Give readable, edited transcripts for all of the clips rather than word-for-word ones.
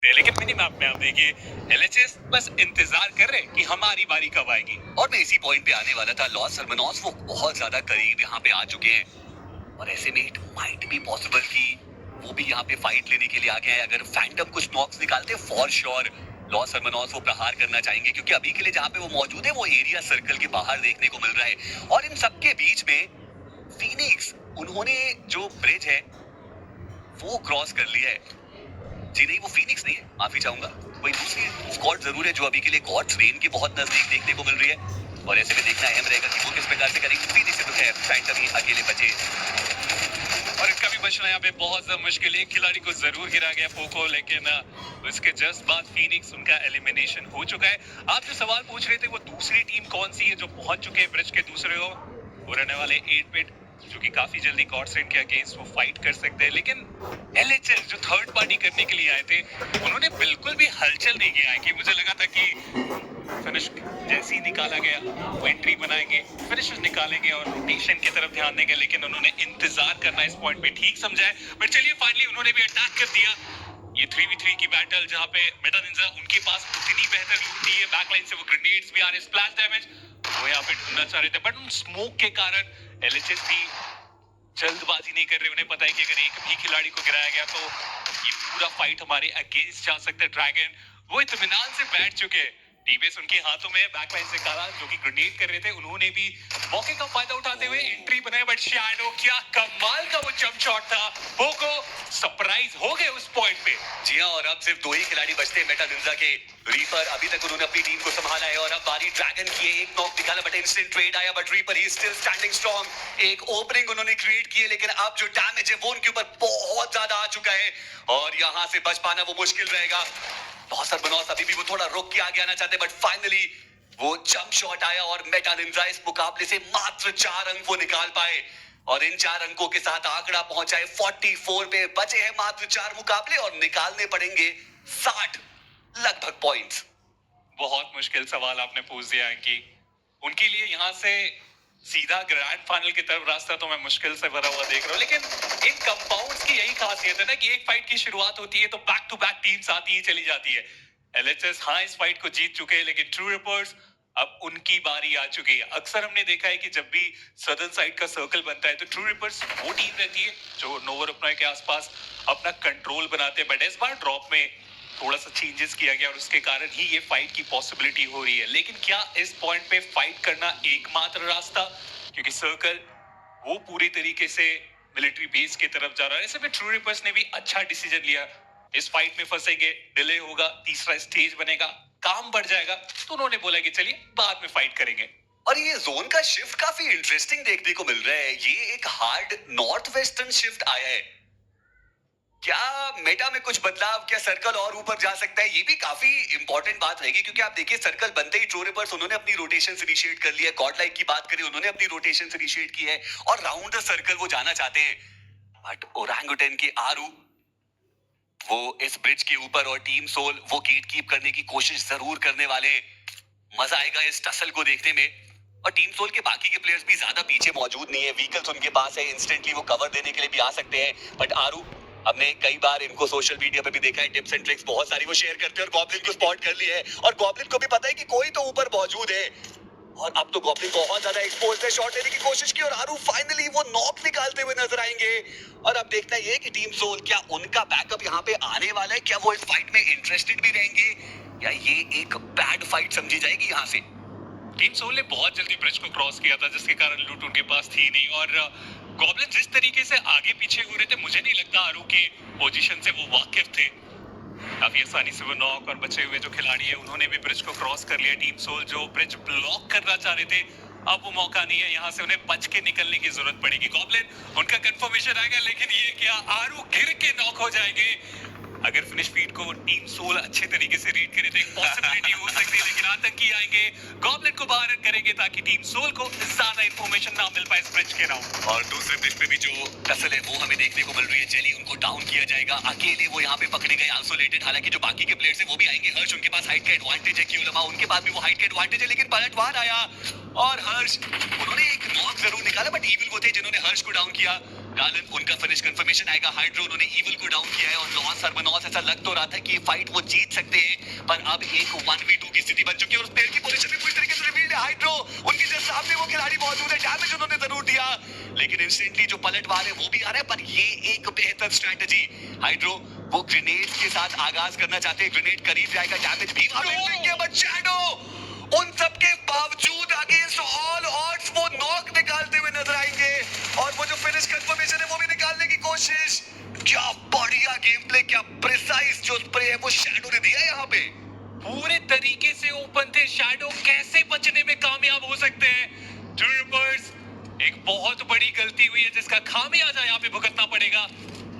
लेकिन mini map में आप देखिए एलएचएस बस इंतजार कर रहे हैं कि हमारी बारी कब आएगी। और मैं इसी पॉइंट पे आने वाला था। लॉस सरमनॉस वो बहुत ज्यादा करीब यहाँ पे आ चुके हैं और ऐसे में इट माइट बी पॉसिबल कि वो भी यहाँ पे फाइट लेने के लिए आ गए हैं। अगर फैंटम कुछ नॉक्स निकालते फॉर श्योर लॉस सरमनॉस वो प्रहार करना चाहेंगे, क्योंकि अभी के लिए जहाँ पे वो मौजूद है वो एरिया सर्कल के बाहर देखने को मिल रहा है। और इन सबके बीच में फीनिक्स, उन्होंने जो ब्रिज है वो क्रॉस कर लिया है। जी नहीं, वो फीनिक्स नहीं है, माफी चाहूंगा, कोई दूसरी स्क्वाड जरूर है जो अभी के लिए गॉड्स रेन के बहुत नजदीक देखने को मिल रही है। और ऐसे में देखना अहम रहेगा कि वो किस प्रकार से करेंगे। फीनिक्स से तो खैर फैंटम ही अकेले बचे और इनका भी बचना यहाँ पे बहुत ज्यादा मुश्किल है। एक खिलाड़ी को जरूर गिरा गया पोको, लेकिन उसके जस्ट बाद फीनिक्स उनका एलिमिनेशन हो चुका है। आप जो सवाल पूछ रहे थे वो दूसरी टीम कौन सी है जो पहुंच चुके हैं ब्रिज के दूसरे ओर, वो रहने वाले 8 बिट, जो कि काफी जल्दी गॉड्स रेन के अगेंस्ट वो फाइट कर सकते हैं। लेकिन एलएचएस जो थर्ड पार्टी करने के लिए आए थे उन्होंने बिल्कुल भी हलचल नहीं किया है। कि मुझे लगा था कि फिनिश जैसे ही निकाला गया वो एंट्री बनाएंगे, फिनिशर्स निकालेंगे और रोटेशन की तरफ ध्यान देंगे, लेकिन उन्होंने इंतजार करना इस पॉइंट पे ठीक समझा है। बट चलिए फाइनली उन्होंने भी अटैक कर दिया। ये 3v3 की बैटल जहां पे मेटा निंजा उनके पास उतनी बेहतर लूट नहीं है, बैकलाइन से वो ग्रेनेड्स भी आ रहे, स्प्लैश डैमेज वो यहाँ पे ढूंढना चाह रहे थे, बट उन स्मोक के कारण एलएचएस भी जल्दबाजी नहीं कर रहे। उन्हें पता है कि अगर एक भी खिलाड़ी को गिराया गया तो ये पूरा फाइट हमारे अगेंस्ट जा सकता है। ड्रैगन वो इत्मीनान से बैठ चुके हैं, टीबीएस उनके हाथों में, बैकलाइन से काला जो कि ग्रेनेड कर रहे थे, उन्होंने भी मौके का फायदा उठाते हुए एंट्री बनाई। बट शैडो, क्या कमाल का वो जंप शॉट था, पोको सरप्राइज हो गए उस पॉइंट पे। जी हाँ, और अब सिर्फ 2 ही खिलाड़ी बचते हैं मेटा निंजा के। रीपर अभी तक उन्होंने अपनी टीम को संभाला है और अब बारी ड्रैगन की है। एक नॉक निकाला बट इंस्टेंट ट्रेड आया, but reaper he still standing strong. एक ओपनिंग उन्होंने क्रिएट की है, लेकिन अब जो डैमेज है वो उनके ऊपर बहुत ज्यादा आ चुका है और यहाँ से बच पाना वो मुश्किल रहेगा। बहुत सरबनौस अभी भी वो थोड़ा रुक के आगे आना चाहते, बट फाइनली वो जंप शॉट आया और मेटा निंजा इस मुकाबले से मात्र 4 अंक वो निकाल पाए और इन 4 अंकों के साथ आंकड़ा पहुंचा है 44 पे। बचे हैं मात्र 4 मुकाबले और निकालने पड़ेंगे 60 लगभग पॉइंट्स। बहुत मुश्किल सवाल आपने पूछ दिया है कि उनके लिए यहाँ से सीधा ग्रैंड फाइनल की तरफ रास्ता तो मैं मुश्किल से भरा हुआ देख रहा हूँ। लेकिन इन कंपाउंड्स की यही खासियत है ना कि एक फाइट की शुरुआत होती है तो बैक टू बैक टीम्स आती ही चली जाती है। एलएचएस हाँ इस फाइट को जीत चुके हैं, लेकिन ट्रू रिपर्स अब उनकी बारी आ चुकी है। अक्सर हमने देखा है कि जब भी सदर्न साइड का सर्कल बनता है तो ट्रू रिपर्स वो टीम रहती है जो नोवर अपना के आसपास अपना कंट्रोल बनाते हैं। बट इस बार ड्रॉप में थोड़ा सा चेंजेस किया गया और उसके कारण ही ये फाइट की पॉसिबिलिटी हो रही है। लेकिन क्या इस पॉइंट पे फाइट करना एकमात्र रास्ता, क्योंकि सर्कल वो पूरी तरीके से मिलिट्री बेस की तरफ जा रहा है। ऐसे में ट्रू रिपर्स ने भी अच्छा डिसीजन लिया, इस फाइट में फंसेंगे, डिले होगा, तीसरा स्टेज बनेगा, काम बढ़ जाएगा, तो उन्होंने बोला कि चलिए बाद में फाइट करेंगे। और ये जोन का शिफ्ट काफी इंटरेस्टिंग देखने को मिल रहा है। ये एक हार्ड नॉर्थ वेस्टर्न शिफ्ट आया है। क्या मेटा में कुछ बदलाव, क्या सर्कल और ऊपर जा सकता है, ये भी काफी इंपॉर्टेंट बात रहेगी, क्योंकि आप देखिए सर्कल बनते ही ट्रू रिपर्स उन्होंने अपनी रोटेशन इनिशिएट कर लिया है। गॉड लाइक की बात करें, उन्होंने अपनी रोटेशन इनिशिएट की है और राउंड द सर्कल वो जाना चाहते हैं। बट ओरंगुटन के आरू वो इस ब्रिज के ऊपर और टीम सोल वो गेट कीप करने की कोशिश जरूर करने वाले हैं। मजा आएगा इस टसल को देखने में। और टीम सोल के बाकी के प्लेयर्स भी ज्यादा पीछे मौजूद नहीं है, व्हीकल्स उनके पास है, इंस्टेंटली वो कवर देने के लिए भी आ सकते हैं। बट आरू, हमने कई बार इनको सोशल मीडिया पे भी देखा है, टिप्स एंड ट्रिक्स बहुत सारी वो शेयर करते हैं और गॉब्लिन को स्पॉट कर लिया है और गॉब्लिन को भी पता है कि कोई तो ऊपर मौजूद है। और अब तो गॉब्लिन बहुत ज्यादा एक्सपोज्ड है, शॉट लेने की कोशिश की और आरू फाइनली वो नॉक निकालते हुए नजर आएंगे। और अब देखना ये कि टीम सोल, क्या उनका बैकअप यहाँ पे आने वाला है, क्या वो इस फाइट में इंटरेस्टेड भी रहेंगे या ये एक बैड फाइट समझी जाएगी यहाँ से। टीम सोल ने बहुत जल्दी ब्रिज को क्रॉस किया था, जिसके कारण लूट उनके पास थी नहीं। और गॉब्लिन जिस तरीके से आगे पीछे हो रहे थे, मुझे नहीं लगता आरू के पोजीशन से वो वाकिफ थे। काफी आसानी से वो नॉक और बचे हुए जो खिलाड़ी है उन्होंने भी ब्रिज को क्रॉस कर लिया। टीम सोल जो ब्रिज ब्लॉक करना चाह रहे थे, अब वो मौका नहीं है, यहाँ से उन्हें बच के निकलने की जरूरत पड़ेगी। गॉब्लिन उनका कंफर्मेशन आएगा, लेकिन ये क्या, आरू गिर के नॉक हो जाएंगे। अगर फिनिश फीड को टीम सोल अच्छे तरीके से रीड करे तो एक पॉसिबिलिटी हो सकती है, लेकिन आतंकी आएंगे, गॉब्लिन को बाहर करेंगे ताकि टीम सोल को ज्यादा इंफॉर्मेशन ना मिल पाए इस ब्रिज के राउंड। और दूसरे ब्रिज पे भी जो टसल है वो हमें देखने को मिल रही है। जेली उनको डाउन किया जाएगा, अकेले वो यहाँ पे पकड़े गए आइसोलेटेड। हालांकि जो बाकी के प्लेयर्स है वो भी आएंगे। हर्ष, उनके पास हाइट का एडवांटेज है, क्यूलमा उनके पास भी वो हाइट का एडवांटेज है, लेकिन पलटवार आया और हर्ष, उन्होंने एक नॉक जरूर निकाला बट इविल वो थे जिन्होंने हर्ष को डाउन किया। गालन, उनका फिनिश कंफर्मेशन आएगा। हाइड्रो, उन्होंने इविल को डाउन किया है और लॉस सरवनॉस ऐसा लग तो रहा था कि ये फाइट वो जीत सकते हैं, पर अब एक 1v2 की स्थिति बन चुकी है और उस प्लेयर की पोजीशन भी पूरी तरीके से रिवील्ड है। हाइड्रो उनके जस्ट सामने वो खिलाड़ी मौजूद है, डैमेज उन्होंने जरूर दिया, लेकिन इंस्टेंटली जो पलटवार है वो भी आ रहा है। पर ये एक बेहतर स्ट्रेटजी, हाइड्रो वो ग्रेनेड्स के साथ आगाज करना चाहते हैं, ग्रेनेड करीब जाएगा, डैमेज भी वहां मिल देंगे, बट शैडो उन सब के बावजूद अगेंस्ट ऑल ऑड्स वो नॉक निकालते हुए नजर आएंगे और वो जो फिनिश कंफर्मेशन है वो भी निकालने की कोशिश। क्या बढ़िया गेम प्ले, क्या प्रिसाइज जो स्प्रे है वो शैडो ने दिया यहाँ पे। पूरे तरीके से ओपन थे, शैडो कैसे बचने में कामयाब हो सकते हैं। ट्रिपर्स एक बहुत बड़ी गलती हुई है जिसका खामियाजा यहाँ पे भुगतना पड़ेगा।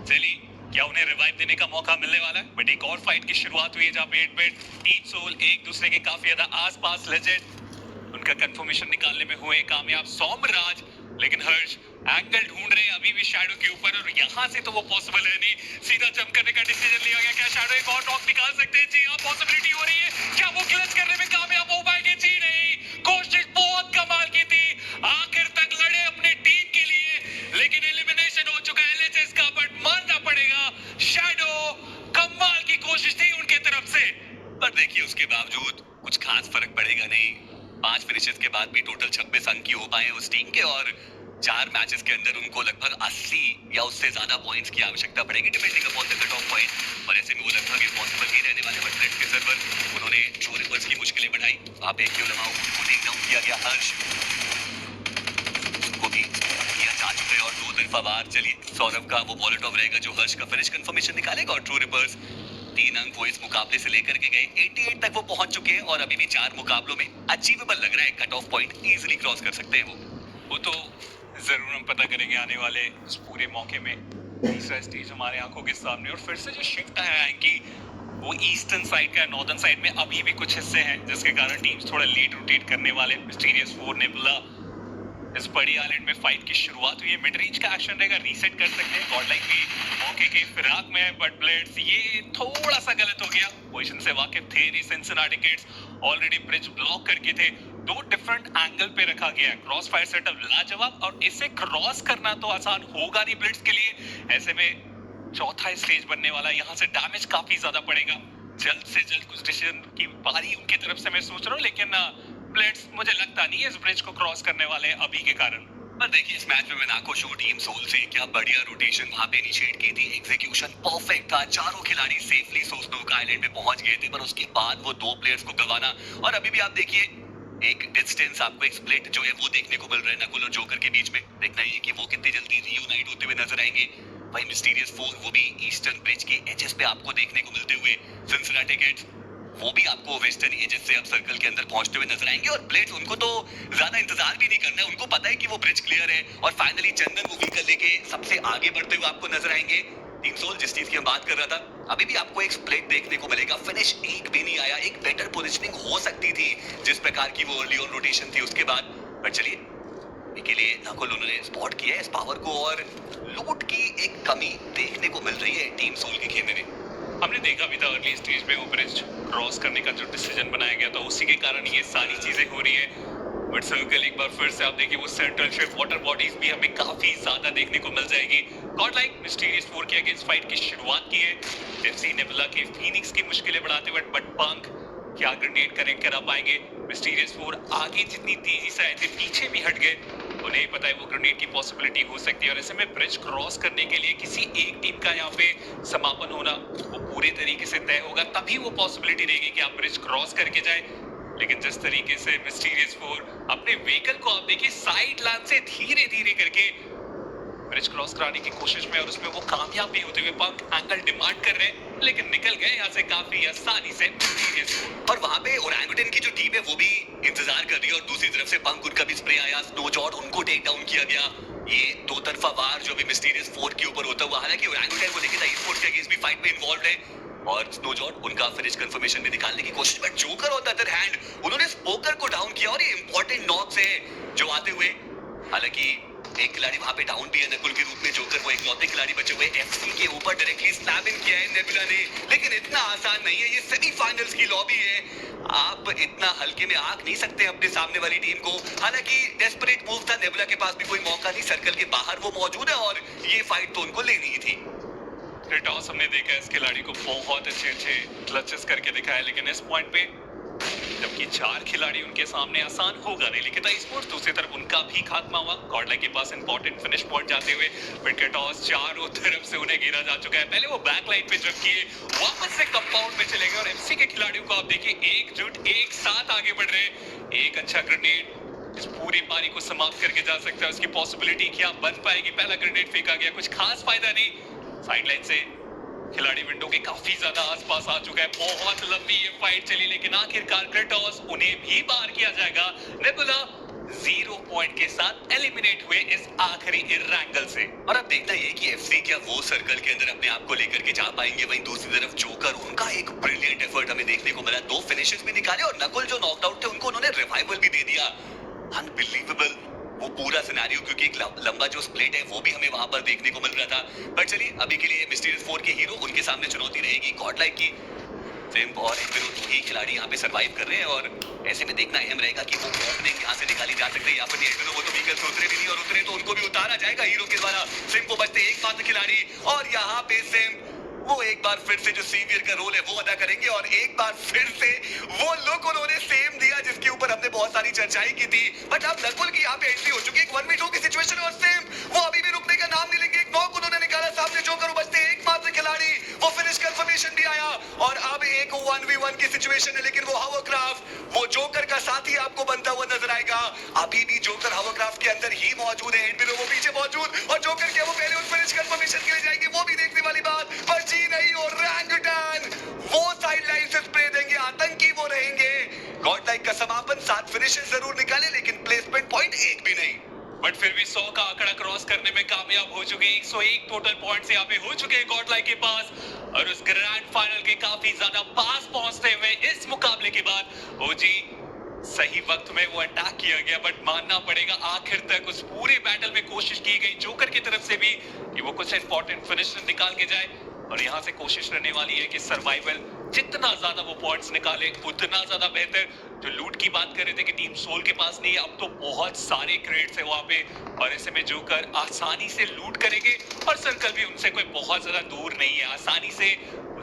चलिए, क्या उन्हें रिवाइव देने का मौका मिलने वाला है? बट एक और फाइट की शुरुआत हुई है जहाँ पे 8-बिट टीम सोल एक दूसरे के काफी ज्यादा आसपास लेजेंड उनका कंफर्मेशन निकालने में हुए कामयाब। सोमराज लेकिन हर्ष एंगल ढूंढ रहे हैं अभी भी शैडो के ऊपर, और यहाँ से तो वो पॉसिबल है नहीं, सीधा जंप करने का डिसीजन लिया गया। क्या शैडो एक और नॉक निकाल सकते हैं? जी हाँ, पॉसिबिलिटी हो रही है। क्या वो क्लच करने में कामयाब हो पाएंगे? जी नहीं, कोशिश बहुत कमाल की थी, आखिर तक लड़े अपनी टीम के लिए, लेकिन एलिमिनेशन हो चुका है एलएचएस का। बट मानना पड़ेगा, शैडो कमाल की कोशिश थी उनके तरफ से, पर देखिए उसके बावजूद कुछ खास फर्क पड़ेगा नहीं। 5 फिनिशेस के बाद भी टोटल 26 अंक ही हो पाए उस टीम के, और 4 मैचेस के अंदर उनको लगभग 80 या उससे ज्यादा पॉइंट्स की आवश्यकता पड़ेगी, depending upon the cut off point, और ऐसे में वो लगभग इम्पॉसिबल ही रहने वाले। बट रेड के सर्वर उन्होंने ट्रू रिपर्स की मुश्किलें बढ़ाई। वहां पे क्यों लमाओ को टेक डाउन किया गया, हर्ष को भी किया जा चुका है और 2 तरफा वार। चलिए, सौरभ का वो वॉलेट ऑफ रहेगा जो हर्ष का फिनिश कंफर्मेशन निकालेगा, और ट्रू रिपर्स 3 अंक वो इस मुकाबले से लेकर के गए, 88 तक वो पहुंच चुके हैं और अभी भी 4 मुकाबलों में अचीवेबल लग रहा है। Cut off point easily cross कर सकते हैं वो तो जरूर हम पता करेंगे आने वाले इस पूरे मौके में। तीसरा स्टेज हमारे आंखों के सामने, और फिर से जो शिफ्ट आया है कि वो ईस्टर्न साइड का, नॉर्दर्न साइड में अभी भी कुछ हिस्से हैं जिसके कारण टीम्स थोड़ा लेट रोटेट करने वाले। मिस्टीरियस 4 नेबुला इस बड़ी आइलैंड में फाइट की शुरुआत हुई है, मिड रेंज का एक्शन रहेगा, रीसेट कर सकते हैं। गॉडलाइक भी मौके के फिराक में है, बट ब्लेड्स ये थोड़ा सा गलत हो गया, पोजीशन से वाकिफ थे नहीं। Cincinnati kids already bridge block करके थे, 2 डिफरेंट एंगल पे रखा गया है। क्रॉस फायर सेटअप लाजवाब, और इसे क्रॉस करना तो आसान होगा नहीं ब्लिट्स के लिए। ऐसे में चौथा स्टेज बनने वाला, यहाँ से डैमेज काफी ज्यादा पड़ेगा। जल्द से जल्द कुछ डिसीजन की बारी उनकी तरफ से मैं सोच रहा हूँ, लेकिन ब्लिट्स मुझे लगता नहीं है इस ब्रिज को क्रॉस करने वाले अभी के कारण। पर देखिए, इस मैच में मेनाको शो टीम सोल से क्या बढ़िया रोटेशन वहां पे इनिशिएट की थी, एग्जीक्यूशन परफेक्ट था, चारों खिलाड़ी सेफली सोसनोक आइलैंड पे पहुंच गए थे, पर उसके बाद वो 2 प्लेयर्स को गंवाना, और अभी भी आप देखिए एक डिस्टेंस आपको, एक स्प्लिट जो है वो देखने को मिल रहा है नकुल और जोकर के बीच में। देखना ये कि वो कितनी जल्दी रीयूनाइट होते हुए नजर आएंगे। वही मिस्टीरियस 4 वो भी ईस्टर्न ब्रिज के एजेस पे आपको देखने को मिलते हुए, सिंसिनाटी किड्स वो भी आपको वेस्टर्न एजेस से अब सर्कल के अंदर पहुंचते हुए नजर आएंगे। और ब्लेड्स उनको तो ज्यादा इंतजार भी नहीं करना है, उनको पता है कि वो ब्रिज क्लियर है, और फाइनली चंदन वो व्हीकल लेके सबसे आगे बढ़ते हुए आपको नजर आएंगे। टीम सोल जिस चीज की हम बात कर रहा था, अभी भी आपको एक स्प्लिट देखने को मिलेगा, फिनिश एक भी नहीं आया, एक बेटर पोजीशनिंग हो सकती थी जिस प्रकार की वो अर्ली ऑन रोटेशन थी उसके बाद। पर चलिए, के लिए नकुल उन्होंने स्पॉट किया है इस पावर को, और लूट की एक कमी देखने को मिल रही है टीम सोल के खेमे में। हमने देखा भी था अर्ली स्टेज में वो ब्रिज क्रॉस करने का जो डिसीजन बनाया गया था, उसी के कारण ये सारी चीजें हो रही है। बट सर्कल एक बार फिर से आप देखिए, वो सेंट्रल शिफ्ट वाटर बॉडीज भी हमें काफी ज्यादा देखने को मिल जाएगी। गॉडलाइक मिस्टीरियस 4 के अगेंस्ट फाइट की शुरुआत की है, एफसी नेबुला के फीनिक्स की मुश्किलें बढ़ाते हुए, बट पंक क्या ग्रेनेड कनेक्ट करा पाएंगे? मिस्टीरियस 4 आगे जितनी तेजी से आए थे पीछे भी हट गए, उन्हें पता है वो ग्रेनेड की पॉसिबिलिटी हो सकती है, और ऐसे में ब्रिज क्रॉस करने के लिए किसी एक टीम का यहाँ पे समापन होना वो पूरे तरीके से तय होगा, तभी वो पॉसिबिलिटी रहेगी कि आप ब्रिज क्रॉस करके जाए। लेकिन जिस तरीके से मिस्टीरियस 4 अपने व्हीकल को आप देखिए साइड लाइन से धीरे धीरे करके ब्रिज क्रॉस कराने की कोशिश में, और उसमें वो कामयाब भी होते हुए पंक एंगल डिमांड कर रहे हैं, लेकिन निकल गए यहाँ से काफी आसानी से मिस्टीरियस 4। और वहां पे ओरंगुटन की जो टीम है वो भी इंतजार कर रही है, और दूसरी तरफ से पंक उनका भी स्प्रे आया, स्नोजॉर्ड उनको टेक डाउन किया गया। ये 2 तरफा वार जो भी मिस्टीरियस 4 के ऊपर होता हुआ, हालांकि ओरंगुटन को लेकर ई-स्पोर्ट्स के अगेंस्ट भी फाइट में इन्वॉल्व है, और स्नोजॉर्ड उनका फिनिश कंफर्मेशन में निकालने की कोशिश, but joker on the other hand उन्होंने स्पोकर को डाउन किया, और ये इंपॉर्टेंट नॉक्स है जो आते हुए, हालांकि एक खिलाड़ी वहां पे डाउन भी है नकुल के रूप में, जोकर वो इकलौते खिलाड़ी बचे हुए एफसी के ऊपर डायरेक्टली स्लैब इन किया है नेबुला ने, लेकिन इतना आसान नहीं है, ये सेमीफाइनल्स की लॉबी है, आप इतना हल्के में आंक नहीं सकते अपने सामने वाली टीम को। हालांकि डेस्परेट मूव था, नेबुला के पास भी कोई मौका नहीं, सर्कल के बाहर वो मौजूद है, और ये फाइट तो उनको लेनी ही थी। क्रेटोस हमने देखा है इस खिलाड़ी को बहुत अच्छे क्लचेस करके दिखाया, लेकिन इस पॉइंट पे जबकि 4 खिलाड़ी उनके सामने आसान होगा नहीं, लेकिन स्पोर्ट्स दूसरी तरफ उनका भी खात्मा हुआ। गॉडलाइक के पास इंपॉर्टेंट फिनिश पॉइंट जाते हुए फिर क्रेटोस चारों तरफ से उन्हें घेरा जा चुका है। पहले वो बैक लाइन पे जंप किए, वापस से कंपाउंड में चले गए और एमसी के खिलाड़ियों को आप देखिए एकजुट एक साथ आगे बढ़ रहे हैं। एक अच्छा ग्रेनेड इस पूरी पारी को समाप्त करके जा सकता है, उसकी पॉसिबिलिटी क्या बन पाएगी। पहला ग्रेनेड फेंका गया, कुछ खास फायदा नहीं। साइडलाइन से खिलाड़ी विंडो के काफी ज्यादा आसपास आ चुका है। बहुत लंबी ये फाइट चली, लेकिन आखिरकार क्रेटोस उन्हें भी पार किया जाएगा। नेबुला 0 पॉइंट के साथ एलिमिनेट हुए इस आखिरी इरैंगल से। और अब देखना ये कि एफसी क्या वो सर्कल के अंदर अपने आप को लेकर के जा पाएंगे। वहीं दूसरी तरफ जोकर, उनका एक ब्रिलियंट एफर्ट हमें देखने को मिला। 2 फिनिशेस भी निकाले और नकुल जो नॉकड आउट थे उनको उन्होंने रिवाइवल भी दे दिया। अनबिलीवेबल वो पूरा सिनेरियो, क्योंकि एक लंबा जो स्प्लिट है वो भी हमें वहां पर देखने को मिल रहा था। पर चलिए अभी के लिए मिस्टीरियस 4 के हीरो, उनके सामने चुनौती रहेगी गॉडलाइक की। सिम्प और इंबिरो ही खिलाड़ी यहाँ पे सरवाइव कर रहे हैं और ऐसे में देखना अहम रहेगा कि वो ओपनिंग यहाँ से निकाली जा सकती है या फिर इंबिरो। वो तो व्हीकल से उतरे भी नहीं और उतरे तो उनको भी उतारा जाएगा हीरो के द्वारा। सिम्प को बचते एकमात्र खिलाड़ी और यहाँ पे सिम्प वो एक बार फिर से जो सीवियर का रोल है वो अदा करेंगे और एक बार फिर से वो लुक उन्होंने सेम दिया जिसके ऊपर हमने बहुत सारी चर्चाएं की थी। बट अब नकुल की यहाँ पे एंट्री हो चुकी है, एक 1v2 की सिचुएशन और सेम वो अभी भी रुकने का नाम नहीं लेंगे। एक नॉक उन्होंने निकाला, सामने जोकर बचते एकमात्र खिलाड़ी, वो फिनिश कंफर्मेशन भी आया और अब एक 1v1 की सिचुएशन है। लेकिन वो हावरक्राफ्ट वो जोकर का साथी आपको बनता हुआ नजर आएगा। अभी भी जोकर हावरक्राफ्ट के अंदर ही मौजूद है, इंबिरो वो पीछे मौजूद और जोकर क्या वो पहले उस फिनिश कंफर्मेशन के लिए जाएंगे, वो भी देखने वाली बात। पर जी नहीं, और रैंगटन वो साइड लाइन से स्प्रे देंगे, आतंकी वो रहेंगे। गॉडलाइक का समापन 7 फिनिशेस जरूर निकाले लेकिन प्लेसमेंट पॉइंट एक भी नहीं। बट फिर भी 100 का आंकड़ा क्रॉस करने में कामयाब हो चुके। 101 टोटल पॉइंट्स यहाँ पे हो चुके हैं गॉडलाइक के पास और उस ग्रैंड फाइनल के काफी ज्यादा पास पहुंचते हुए इस मुकाबले के बाद ओजी सही वक्त में वो अटैक किया गया। बट मानना पड़ेगा आखिर तक उस पूरे बैटल में कोशिश की गई जोकर की तरफ से भी कि वो कुछ इंपॉर्टेंट फिनिश निकाल के जाए और यहाँ से कोशिश रहने वाली है कि सर्वाइवल जितना ज्यादा वो पॉइंट्स निकाले उतना ज्यादा बेहतर। जो लूट की बात कर रहे थे कि टीम सोल के पास नहीं है, अब तो बहुत सारे क्रेड्स है वहां पे और ऐसे में जोकर आसानी से लूट करेंगे और सर्कल भी उनसे कोई बहुत ज्यादा दूर नहीं है। आसानी से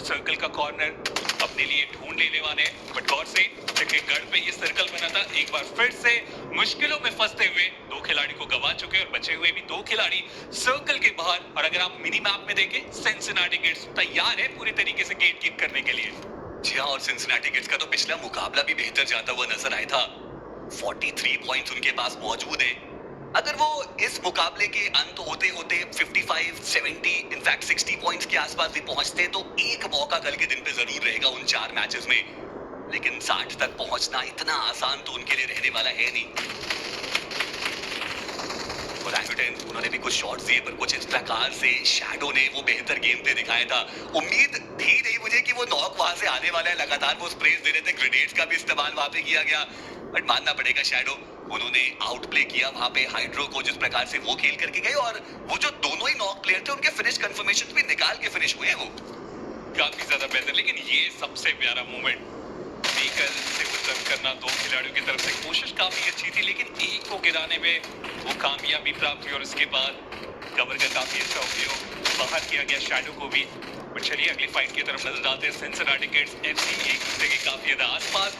सर्कल का कॉर्नर अपने लिए ढूंढ लेने वाले हैं। बट गौर से देखिए गढ़ पे ये सर्कल बना था, एक बार फिर से मुश्किलों में फंसते हुए 2 खिलाड़ी को गवा चुके और बचे हुए भी 2 खिलाड़ी सर्कल के बाहर। और अगर आप मिनी मैप में देखें सिंसिनाटी किड्स तैयार है पूरी तरीके से गेट कीप करने के लिए। जी हाँ, और सिंसिनाटी किड्स का तो पिछला मुकाबला भी बेहतर जाता हुआ नजर आया था। 43 पॉइंट्स उनके पास मौजूद है। अगर वो इस मुकाबले के अंत होते होते 55, 70, इनफैक्ट 60 पॉइंट्स के आसपास भी पहुंचते तो एक मौका कल के दिन पे जरूर रहेगा उन 4 मैचेस में। लेकिन 60 तक पहुंचना इतना आसान तो उनके लिए रहने वाला है नहीं। और रैंगटन उन्होंने भी कुछ शॉट्स दिए पर कुछ इस प्रकार से शैडो ने वो बेहतर गेम प्ले दिखाया था। उम्मीद थी नहीं मुझे कि वो नॉक वहां से आने वाला है। लगातार वो स्प्रेस दे रहे थे, ग्रेनेड्स का भी इस्तेमाल वहां पे किया गया। बट मानना पड़ेगा शैडो उन्होंने आउट प्ले किया वहां पे हाइड्रो को जिस प्रकार से वो खेल करके गए और वो जो दोनों ही नॉक प्लेयर थे उनके फिनिश कंफर्मेशन भी निकाल के फिनिश हुए हैं वो काफी ज्यादा बेहतर। लेकिन ये सबसे प्यारा मोमेंट व्हीकल से जंप करना 2 खिलाड़ियों की तरफ से कोशिश काफी अच्छी थी लेकिन एक को गिराने में वो कामयाबी प्राप्त हुई और उसके बाद कवर का काफी अच्छा उपयोग बाहर किया गया शैडो को भी। बट चलिए अगली फाइट की तरफ नजर डालते हैं। सिंसिनाटी किड्स एफसी एक दूसरे के काफी ज्यादा आसपास,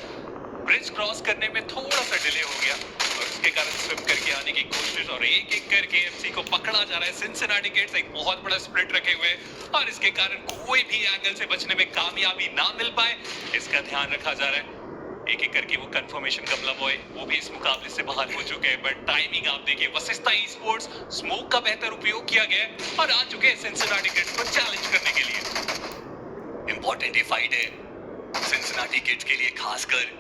ब्रिज क्रॉस करने में थोड़ा सा डिले हो गया और उसके कारण स्विम करके आने की कोशिश और एक एक करके एफसी को पकड़ा जा रहा है। सिंसिनाटी किड्स एक बहुत बड़ा स्प्लिट रखे हुए और इसके कारण कोई भी एंगल से बचने में कामयाबी ना मिल पाए इसका ध्यान रखा जा रहा है। एक एक करके वो कंफर्मेशन कमला बॉय वो भी इस मुकाबले से बाहर हो चुके हैं। बट टाइमिंग आप देखिए, वशिष्ठा ई स्पोर्ट्स स्मोक का बेहतर उपयोग किया गया है और आ चुके हैं सिंसिनाटी किड्स को चैलेंज करने के लिए। इंपॉर्टेंट ये फाइट है सिंसिनाटी किड्स के लिए, खासकर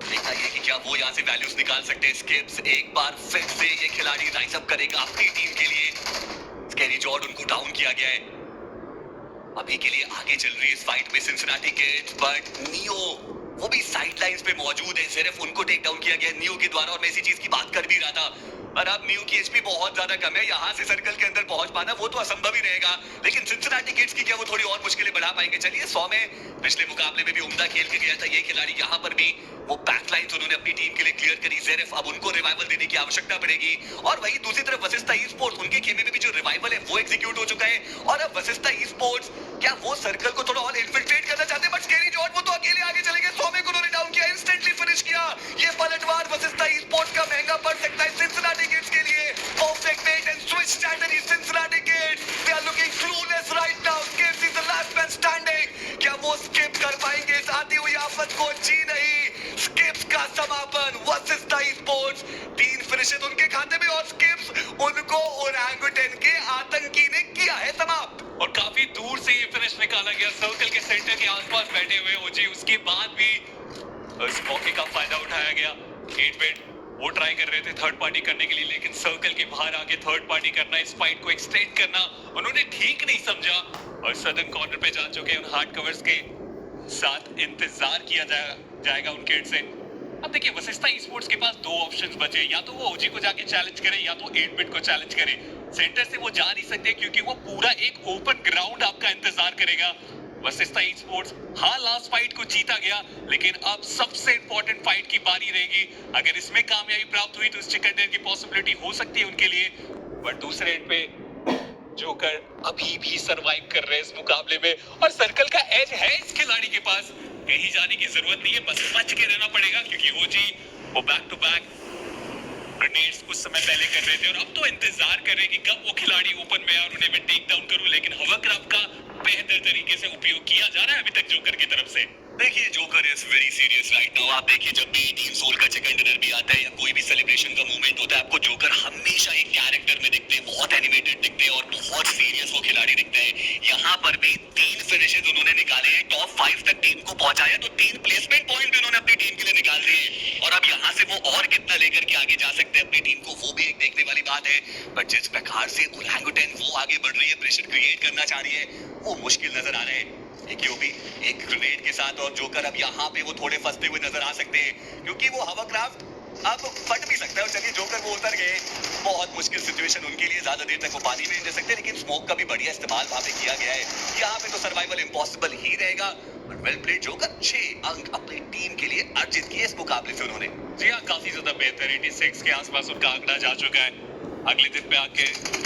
देखना ये कि क्या वो यहाँ से वैल्यूज निकाल सकते हैं। स्किप्स एक बार फिर से ये खिलाड़ी राइज अप करेगा अपनी टीम के लिए। स्कैरी जॉर्ड उनको डाउन किया गया है, अभी के लिए आगे चल रही है इस फाइट में सिंसिनाटी किड्स। बट नियो वो भी साइड लाइंस पे मौजूद है। सिर्फ उनको टेक डाउन किया गया नियो के द्वारा, और मैं इसी चीज की बात कर भी रहा था। और अब नियो की एचपी बहुत ज्यादा कम है, यहाँ से सर्कल के अंदर पहुंच पाना वो तो असंभव ही रहेगा। लेकिन सिंसिनाटी किड्स की क्या वो थोड़ी और मुश्किलें बढ़ा पाएंगे? चलिए 100 में पिछले मुकाबले में भी उम्दा खेल के गया था ये खिलाड़ी, यहाँ पर भी वो बैकलाइंस उन्होंने अपनी टीम के लिए क्लियर करी। जेरेफ अब उनको रिवाइवल देने की आवश्यकता पड़ेगी। और वही दूसरी तरफ वसिस्ता ई स्पोर्ट्स, उनके खेमे में भी जो रिवाइवल है वो एग्जीक्यूट हो चुका है। और अब वसिस्ता ई स्पोर्ट्स क्या वो सर्कल को थोड़ा और इन्फिल्ट्रेट करना चाहते हैं? बट स्केरी जॉर्ज वो तो अकेले आगे चले गए। 100 में उन्होंने डाउन किया, इंस्टेंटली फिनिश किया। ये पलटवार वसिस्ता ई स्पोर्ट्स का महंगा पड़ सकता है सिंसिनाटी किड्स के लिए। Perfect mate and switch strategy Cincinnati kids, they are looking clueless right now. Skips is the last man standing. क्या वो स्किप कर पाएंगे इस आती हुई आफत को? जी नहीं। स्किप्स का समापन वसिस्ता ई स्पोर्ट्स, 3 फिनिशेस उनके खाते में, और स्किप्स उनको ओरंगुटन के आतंकी ने किया है समाप्त। और काफी दूर से ये फिनिश निकाला गया, सर्कल के सेंटर के आसपास बैठे हुए ओजी। उसके बाद भी इस मौके का फायदा उठाया गया। 8 बिट वो ट्राई कर रहे थे थर्ड पार्टी करने के लिए, लेकिन सर्कल के बाहर आके थर्ड पार्टी करना, इस फाइट को एक्सटेंड करना उन्होंने ठीक नहीं समझा, और सदर्न कॉर्नर पे जा चुके हैं। उन हार्ड कवर्स के साथ इंतजार किया जाएगा उन किड से। अब देखिए वसिस्ता ई स्पोर्ट्स के पास 2 ऑप्शंस बचे, या तो वो ओजी को जाके चैलेंज करे, या तो 8 बिट को चैलेंज करे। सेंटर से वो जा नहीं सकते क्योंकि वो पूरा एक ओपन ग्राउंड आपका इंतजार करेगा। वसिस्ता ई स्पोर्ट्स हाँ लास्ट फाइट को जीता गया, लेकिन अब सबसे इंपॉर्टेंट फाइट की बारी रहेगी। अगर इसमें कामयाबी प्राप्त हुई तो इस चिकन डिनर की पॉसिबिलिटी हो सकती है उनके लिए। बट दूसरे एंड पे जोकर अभी भी सरवाइव कर रहे हैं इस मुकाबले में, और सर्कल का एज है इस खिलाड़ी के पास। कहीं जाने की जरूरत नहीं है, बस बच के रहना पड़ेगा, क्योंकि ओजी वो बैक टू बैक ग्रेनेड्स कुछ समय पहले कर रहे थे, और अब तो इंतजार कर रहे हैं कि कब वो खिलाड़ी ओपन में और उन्हें मैं टेक डाउन करूं। लेकिन हवरक्राफ्ट का बेहतर तरीके से उपयोग किया जा रहा है अभी तक जोकर की तरफ से। देखिए joker is very serious right now. आप देखिए जब भी टीम सोल का चिकन डिनर भी आता है या कोई भी सेलिब्रेशन का मूवमेंट होता है, आपको जोकर हमेशा एक कैरेक्टर में दिखते हैं, बहुत एनिमेटेड दिखते हैं और बहुत सीरियस वो खिलाड़ी दिखते हैं। यहाँ पर भी 3 फिनिशेस उन्होंने निकाले हैं, टॉप 5 तक टीम को पहुंचाया, तो 3 प्लेसमेंट पॉइंट भी उन्होंने अपनी टीम के लिए निकाल दिए। और अब यहाँ से वो और कितना लेकर के आगे जा सकते हैं अपनी टीम को, वो भी एक देखने वाली बात है। बट जिस प्रकार से ओरंगुटन वो आगे बढ़ रही है, प्रेशर क्रिएट करना चाह रही है, वो मुश्किल नजर आ रहे हैं। एक ग्रेनेड के साथ, और जोकर अब यहाँ पे वो थोड़े फंसते हुए नजर आ सकते हैं, क्योंकि वो हवरक्राफ्ट अब फट भी सकता है। और चलिए जोकर वो उतर गए, बहुत मुश्किल सिचुएशन उनके लिए, ज्यादा देर तक वो पानी में नहीं रह सकते, लेकिन स्मोक का भी बढ़िया इस्तेमाल वहां पे किया गया है। यहाँ पे तो सर्वाइवल इम्पॉसिबल ही रहेगा। बट वेल प्लेड जोकर, 6 अंक अपनी टीम के लिए अर्जित किए इस मुकाबले से उन्होंने। जी हाँ, काफी ज्यादा बेहतर, 86 के आसपास उनका आंकड़ा जा चुका है। अगले दिन पे आके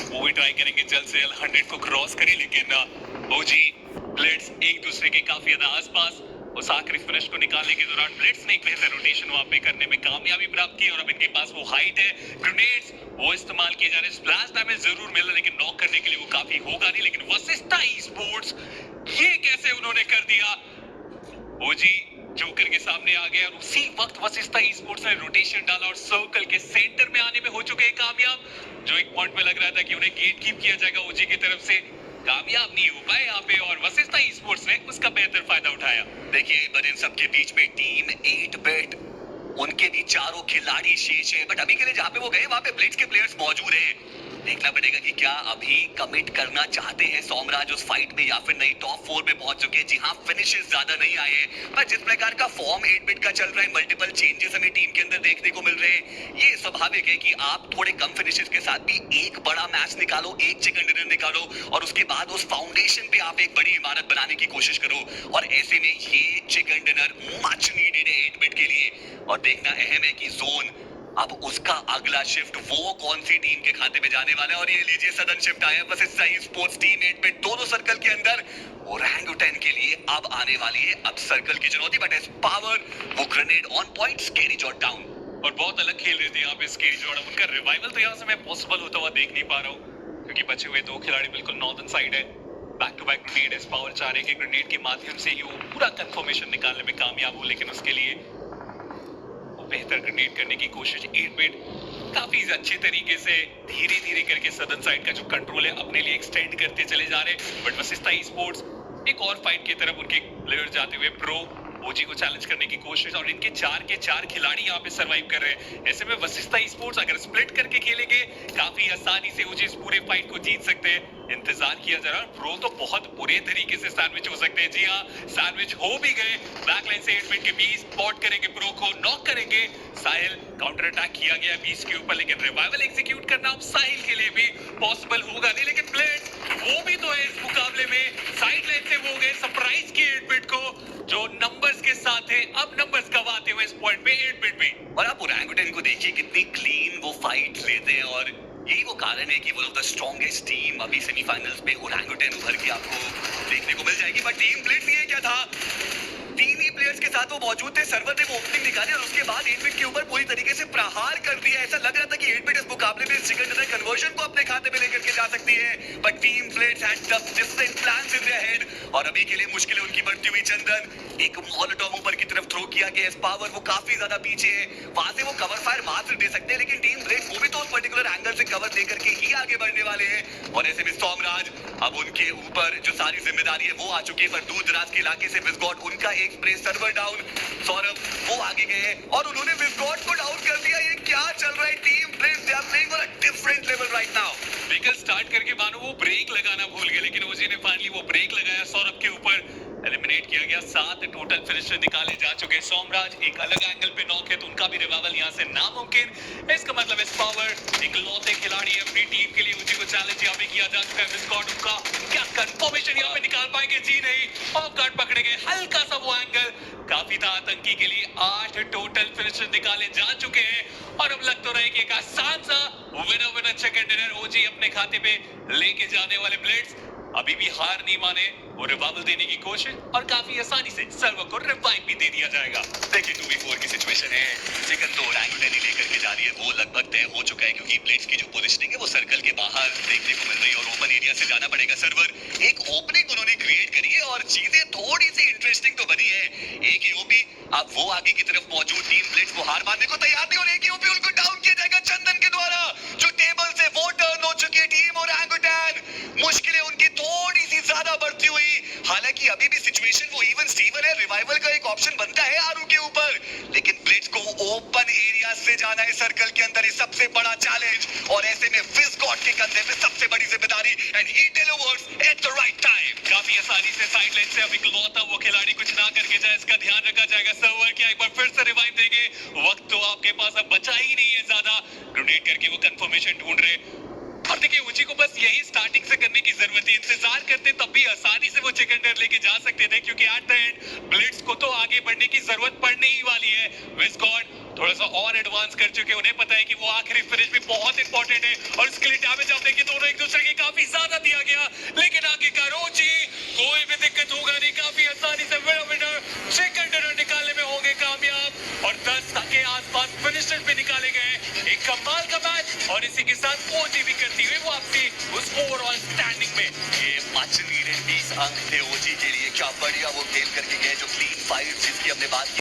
वो भी ट्राई करेंगे जल्द से जल्द 100 को क्रॉस करें, लेकिन ओजी ब्लिट्स एक दूसरे के काफी ज्यादा आसपास। उस आखिरी फिनिश को निकालने के दौरान ब्लिट्स ने एक बेहतर रोटेशन वहां पे करने में कामयाबी प्राप्त की, और अब इनके पास वो हाइट है, ग्रेनेड्स वो इस्तेमाल किए जा रहे हैं। स्प्लैश डैमेज जरूर मिल रहा है, लेकिन नॉक करने के लिए वो काफी होगा नहीं। लेकिन वसिस्ता ई स्पोर्ट्स ये कैसे उन्होंने कर दिया? ओजी जोकर के सामने आ गया, और उसी वक्त वसिस्ता ई स्पोर्ट्स ने रोटेशन डाला और सर्कल के सेंटर में आने में हो चुके हैं कामयाब। जो एक पॉइंट में लग रहा था कि उन्हें गेट कीप किया जाएगा ओजी की तरफ से, कामयाब नहीं हो पाए यहाँ पे, और वसिस्ता ई स्पोर्ट्स ने उसका बेहतर फायदा उठाया। देखिए पर इन सबके बीच में टीम 8 बिट, उनके भी चारों खिलाड़ी शेष है। बट अभी के लिए जहाँ पे वो गए वहाँ पे ब्लिट्स के प्लेयर्स मौजूद हैं। देखना पड़ेगा कि क्या अभी कमिट करना चाहते हैं सोमराज उस फाइट में, या फिर नहीं टॉप 4 में पहुंच चुके हैं। जी हाँ, फिनिशेस ज्यादा नहीं आए हैं, पर जिस प्रकार का फॉर्म 8 बिट का चल रहा है, मल्टीपल चेंजेस हमें टीम के अंदर देखने को मिल रहे हैं। ये स्वाभाविक है कि आप थोड़े कम फिनिशेस के साथ भी एक बड़ा मैच निकालो, एक चिकन डिनर निकालो, और उसके बाद उस फाउंडेशन पे आप एक बड़ी इमारत बनाने की कोशिश करो। और ऐसे में ये चिकन डिनर मच नीडेड है 8 बिट के लिए। और देखना अहम है कि जोन अब उसका अगला शिफ्ट वो कौन सी टीम के खाते में जाने वाला है। और ये लीजिए सडन शिफ्ट आया वसिस्ता ई स्पोर्ट्स टीम 8 बिट दोनों सर्कल के अंदर। ओरंगुटन के लिए अब आने वाली है अब सर्कल की चुनौती, बट एज पावर वो grenade on point, scary jot down. और बहुत अलग खेल रहे थे यहाँ पे स्केरी जॉट। उनका रिवाइवल तो यहाँ से मैं पॉसिबल होता हुआ देख नहीं पा रहा हूँ, क्योंकि बचे हुए 2 खिलाड़ी बिल्कुल नॉर्दर्न साइड है। Back to back grenade as power चाह रहे कि ग्रेनेड के माध्यम से ही वो पूरा कंफर्मेशन निकालने में कामयाब हो, लेकिन उसके लिए बेहतर ग्रेनेड करने की कोशिश 8 बिट काफी अच्छे तरीके से धीरे धीरे करके सदन साइड का जो कंट्रोल है अपने लिए एक्सटेंड करते चले जा रहे हैं। बट वसिस्ता ई स्पोर्ट्स एक और फाइट की तरफ उनके प्लेयर जाते हुए प्रो ओजी को चैलेंज करने की कोशिश, और इनके 4 के 4 खिलाड़ी यहाँ पे सरवाइव कर रहे हैं। ऐसे में वशिष्ठा स्पोर्ट्स अगर स्प्लिट करके खेलेंगे काफी आसानी से ओजी इस पूरे फाइट को जीत सकते हैं। इंतजार किया जा रहा है। प्रो तो बहुत बुरे तरीके से सैंडविच हो सकते हैं। जी हाँ, सैंडविच हो भी गए। बैकलाइन से 8 मिनट के बीच स्पॉट करेंगे, प्रो को नॉक करेंगे। साहिल काउंटर अटैक किया गया बीच के ऊपर, लेकिन रिवाइवल एग्जीक्यूट करना अब साहिल के लिए भी पॉसिबल होगा नहीं। लेकिन ब्लेड्स वो भी तो है इस मुकाबले में। साइड लाइन से वो गए सरप्राइज किए 8 मिनट को, जो नंबर्स के साथ है। अब नंबर्स गवाते हुए इस पॉइंट पे 8 मिनट भी। और आप ओरंगुटन को देखिए कितनी क्लीन वो फाइट लेते हैं, और यही वो कारण है कि one of the strongest team अभी सेमीफाइनल्स में ओरंगुटन उभर के आपको देखने को मिल जाएगी। बट टीम ब्लिट्स लिए क्या था, 3 ही प्लेयर्स के साथ वो मौजूद थे। सर्वर ने वो ओपनिंग निकाली और उसके बाद 8 बिट के ऊपर पूरी तरीके से प्रहार कर दिया। ऐसा लग रहा था कि 8 बिट इस मुकाबले में सेकंड डिनर कन्वर्जन को अपने खाते में लेकर के जा सकती है। But team Blitz had different plans in their head, और अभी के लिए मुश्किलें उनकी बढ़ती हुई। चंदन एक मॉलोटॉव ऊपर की तरफ थ्रो किया गया। पावर वो काफी ज्यादा पीछे है, वहां से वो कवर फायर मात्र दे सकते हैं, लेकिन टीम ब्लिट्स वो भी तो उस पर्टिकुलर एंगल से कवर लेकर के ही आगे बढ़ने वाले हैं। और ऐसे में सोमराज अब उनके ऊपर जो सारी जिम्मेदारी है वो आ चुकी है। पर दूर दराज के इलाके से विस्गॉट, उनका एक स्प्रे, सर्वर डाउन। सौरभ वो आगे गए और उन्होंने विस्गॉट को डाउन कर दिया। ये क्या चल रहा है? Team Blitz they are playing on a different level right now. Vehicle start करके मानो वो ब्रेक लगाना भूल गए, लेकिन ओजी ने फाइनली वो ब्रेक लगाया। सौरभ के ऊपर एलिमिनेट किया गया। 7 टोटल फिनिशर निकाले जा चुके। सोमराज एक अलग एंगल पे नॉक है, तो उनका भी रिवाइवल यहाँ से नामुमकिन। इसका मतलब इस पावर इकलौते खिलाड़ी है अपनी टीम के लिए। ओजी को चैलेंज यहाँ पे किया जा चुका है। विस्कॉट उनका क्या कंफर्मेशन यहाँ पे निकाल पाएंगे? जी नहीं, ऑफ गार्ड पकड़े गए। हल्का सा वो एंगल काफी था आतंकी के लिए। 8 टोटल फिनिशर निकाले जा चुके हैं, और अब लग तो रहा है कि एक आसान सा विनर चिकन डिनर ओजी अपने खाते पे लेके जाने वाले। ब्लिट्स अभी भी हार नहीं माने, वो रिवाइवल देने की कोशिश, और काफी आसानी से सर्वर को रिवाइव भी दे दिया जाएगा। देखिए 2v4 की सिचुएशन है। चिकन तो ओरंगुटन ही लेकर के जा रही है, वो लगभग तय हो चुका है, क्योंकि ब्लिट्स की जो पोजीशनिंग है वो सर्कल के बाहर देखने को मिल रही है, और ओपन एरिया से जाना पड़ेगा। सर्वर एक ओपनिंग उन्होंने क्रिएट करी है, और चीजें थोड़ी सी इंटरेस्टिंग तो बनी है। एक ही ओपी अब वो आगे की तरफ मौजूद। टीम ब्लिट्स वो हार मानने को तैयार नहीं, और एक ही ओपी उनको डाउन किया जाएगा चंदन के द्वारा, जो टेबल से वो टर्न हो चुकी है। टीम ओरंगुटन मुश्किलें उनकी थोड़ी सी ज्यादा बढ़ती हुई। हालांकि अभी भी सिचुएशन वो इवन स्टीवन है। रिवाइवल का एक ऑप्शन बनता है आरू के ऊपर, लेकिन ब्लिट्स को ओपन एरिया से जाना है सर्कल के अंदर, ये सबसे बड़ा चैलेंज। और ऐसे में विस्कॉट के कंधे पे सबसे बड़ी जिम्मेदारी, and he delivers at the right time. काफी आसानी से साइड लाइन से अब इकलौता वो खिलाड़ी कुछ ना करके जाए, इसका ध्यान रखा जाएगा। सर्वर क्या एक बार फिर से रिवाइव देंगे? वक्त तो आपके पास अब बचा ही नहीं है ज्यादा। ग्रेनेड करके वो कंफर्मेशन ढूंढ रहे, और देखिए ओजी को बस यही स्टार्टिंग से करने की जरूरत है। इंतजार करते तब भी आसानी से वो चिकन डिनर लेके जा सकते थे, क्योंकि एट द एंड ब्लिट्स को तो आगे बढ़ने की जरूरत पड़ने ही वाली है। विस्कॉट थोड़ा सा और एडवांस कर चुके, उन्हें पता है कि वो आखिरी फिनिश भी बहुत इंपॉर्टेंट है, और इसके लिए डैमेज आप देखिए दोनों एक दूसरे के काफी ज्यादा दिया गया। लेकिन आगे का ओजी कोई भी दिक्कत होगा नहीं, काफी आसानी से विनर चिकन डिनर निकालने में होंगे कामयाब, और 10 के आसपास फिनिशर भी निकाले गए। एक कमाल का मैच, और इसी के साथ ओजी भी करती हुई वापसी उस ओवरऑल स्टैंडिंग में। ये मच नीडेड 20 अंक थे ओजी के लिए। क्या बढ़िया वो खेल करके गए, जो क्लीन फाइट जिसकी हमने बात की।